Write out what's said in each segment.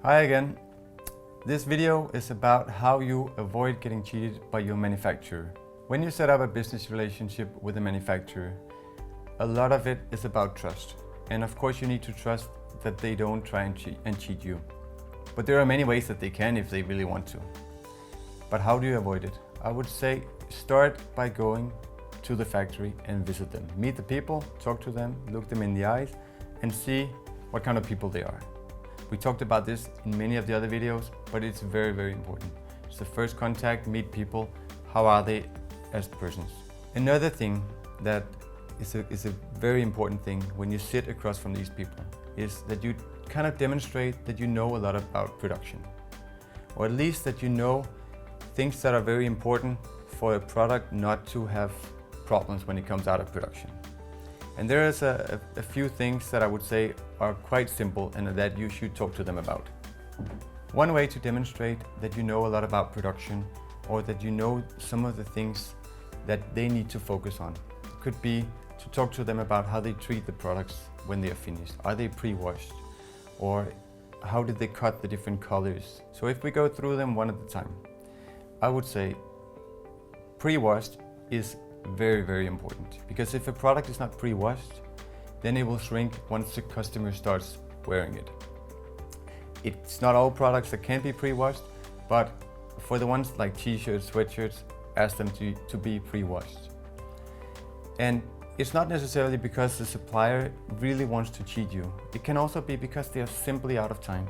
Hi again. This video is about how you avoid getting cheated by your manufacturer. When you set up a business relationship with a manufacturer, a lot of it is about trust. And of course you need to trust that they don't try and cheat you. But there are many ways that they can if they really want to. But how do you avoid it? I would say start by going to the factory and visit them. Meet the people, talk to them, look them in the eyes and see what kind of people they are. We talked about this in many of the other videos, but it's very, very important. It's the first contact, meet people. How are they as persons? Another thing that is a very important thing when you sit across from these people is that you kind of demonstrate that you know a lot about production. Or at least that you know things that are very important for a product not to have problems when it comes out of production. And there is a few things that I would say are quite simple and that you should talk to them about. One way to demonstrate that you know a lot about production or that you know some of the things that they need to focus on could be to talk to them about how they treat the products when they are finished. Are they pre-washed? Or how did they cut the different colors? So if we go through them one at a time, I would say pre-washed is very, very important, because if a product is not pre-washed, then it will shrink once the customer starts wearing it. It's not all products that can be pre-washed, but for the ones like t-shirts, sweatshirts, ask them to be pre-washed. And it's not necessarily because the supplier really wants to cheat you. It can also be because they are simply out of time.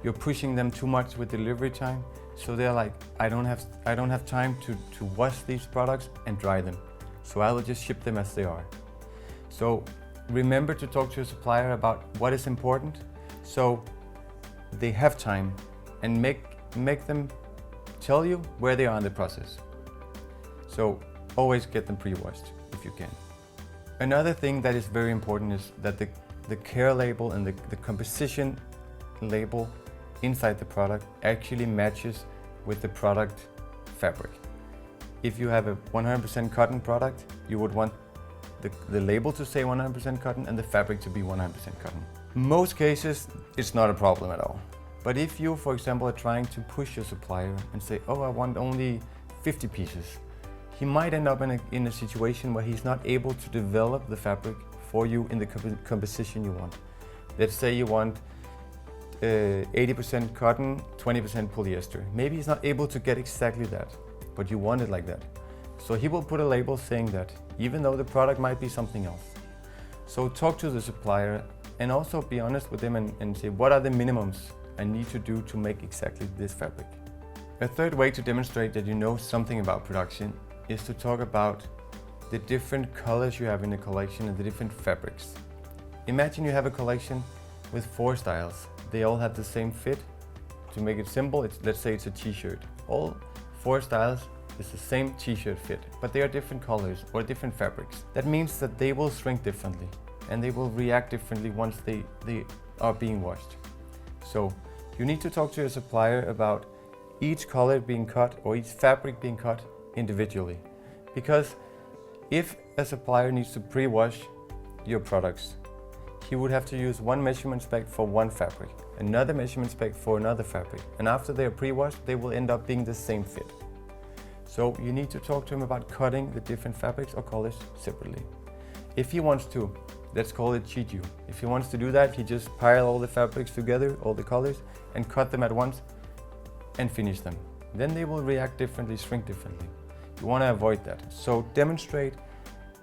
You're pushing them too much with delivery time, so they're like, I don't have time to wash these products and dry them. So I will just ship them as they are. So remember to talk to your supplier about what is important, so they have time, and make them tell you where they are in the process. So always get them pre-washed if you can. Another thing that is very important is that the care label and the composition label inside the product actually matches with the product fabric. If you have a 100% cotton product, you would want the label to say 100% cotton and the fabric to be 100% cotton. Most cases, it's not a problem at all. But if you, for example, are trying to push your supplier and say, oh, I want only 50 pieces, he might end up in a situation where he's not able to develop the fabric for you in the composition you want. Let's say you want 80% cotton, 20% polyester. Maybe he's not able to get exactly that, but you want it like that. So he will put a label saying that, even though the product might be something else. So talk to the supplier and also be honest with them and say, what are the minimums I need to do to make exactly this fabric? A third way to demonstrate that you know something about production is to talk about the different colors you have in the collection and the different fabrics. Imagine you have a collection with 4 styles. They all have the same fit. To make it simple, let's say it's a t-shirt. All 4 styles is the same t-shirt fit, but they are different colors or different fabrics. That means that they will shrink differently and they will react differently once they are being washed. So you need to talk to your supplier about each color being cut or each fabric being cut individually. Because if a supplier needs to pre-wash your products, he would have to use one measurement spec for one fabric, another measurement spec for another fabric, and after they are pre-washed, they will end up being the same fit. So you need to talk to him about cutting the different fabrics or colors separately. If he wants to, let's call it cheat you. If he wants to do that, he just pile all the fabrics together, all the colors, and cut them at once and finish them. Then they will react differently, shrink differently. You want to avoid that. So demonstrate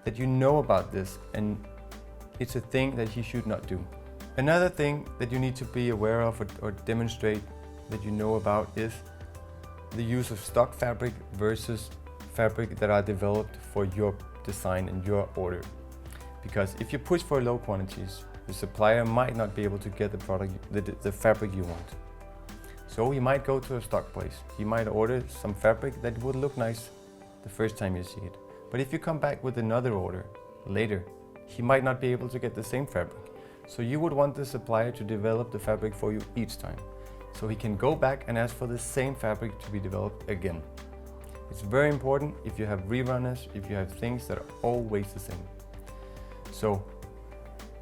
that you know about this and it's a thing that he should not do. Another thing that you need to be aware of or demonstrate that you know about is the use of stock fabric versus fabric that are developed for your design and your order. Because if you push for low quantities, the supplier might not be able to get the fabric you want. So he might go to a stock place. He might order some fabric that would look nice the first time you see it. But if you come back with another order later, he might not be able to get the same fabric. So you would want the supplier to develop the fabric for you each time. So he can go back and ask for the same fabric to be developed again. It's very important if you have rerunners, if you have things that are always the same. So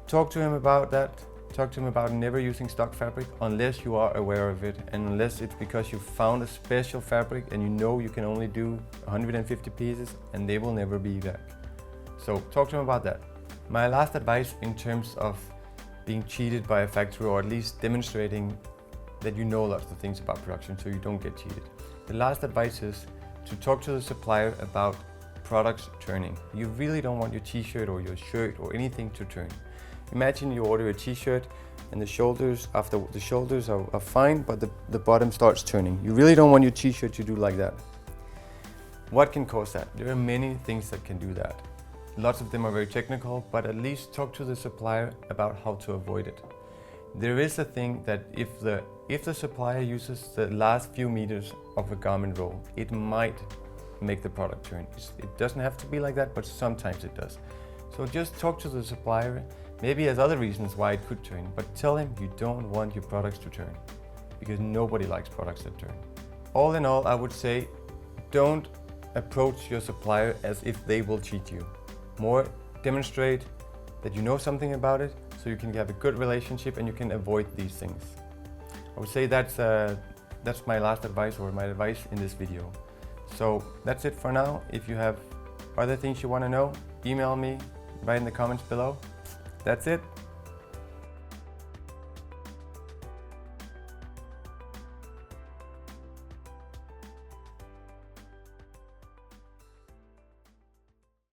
talk to him about that. Talk to them about never using stock fabric unless you are aware of it, and unless it's because you found a special fabric and you know you can only do 150 pieces and they will never be back. So talk to them about that. My last advice in terms of being cheated by a factory, or at least demonstrating that you know lots of things about production so you don't get cheated. The last advice is to talk to the supplier about products turning. You really don't want your t-shirt or your shirt or anything to turn. Imagine you order a t-shirt and the shoulders, after the shoulders are fine, but the bottom starts turning. You really don't want your t-shirt to do like that. What can cause that? There are many things that can do that. Lots of them are very technical, but at least talk to the supplier about how to avoid it. There is a thing that if the supplier uses the last few meters of a garment roll, it might make the product turn. It doesn't have to be like that, but sometimes it does. So just talk to the supplier. Maybe he has other reasons why it could turn, but tell him you don't want your products to turn, because nobody likes products that turn. All in all, I would say don't approach your supplier as if they will cheat you. More demonstrate that you know something about it so you can have a good relationship and you can avoid these things. I would say that's my last advice, or my advice in this video. So that's it for now. If you have other things you want to know, email me, write in the comments below. That's it.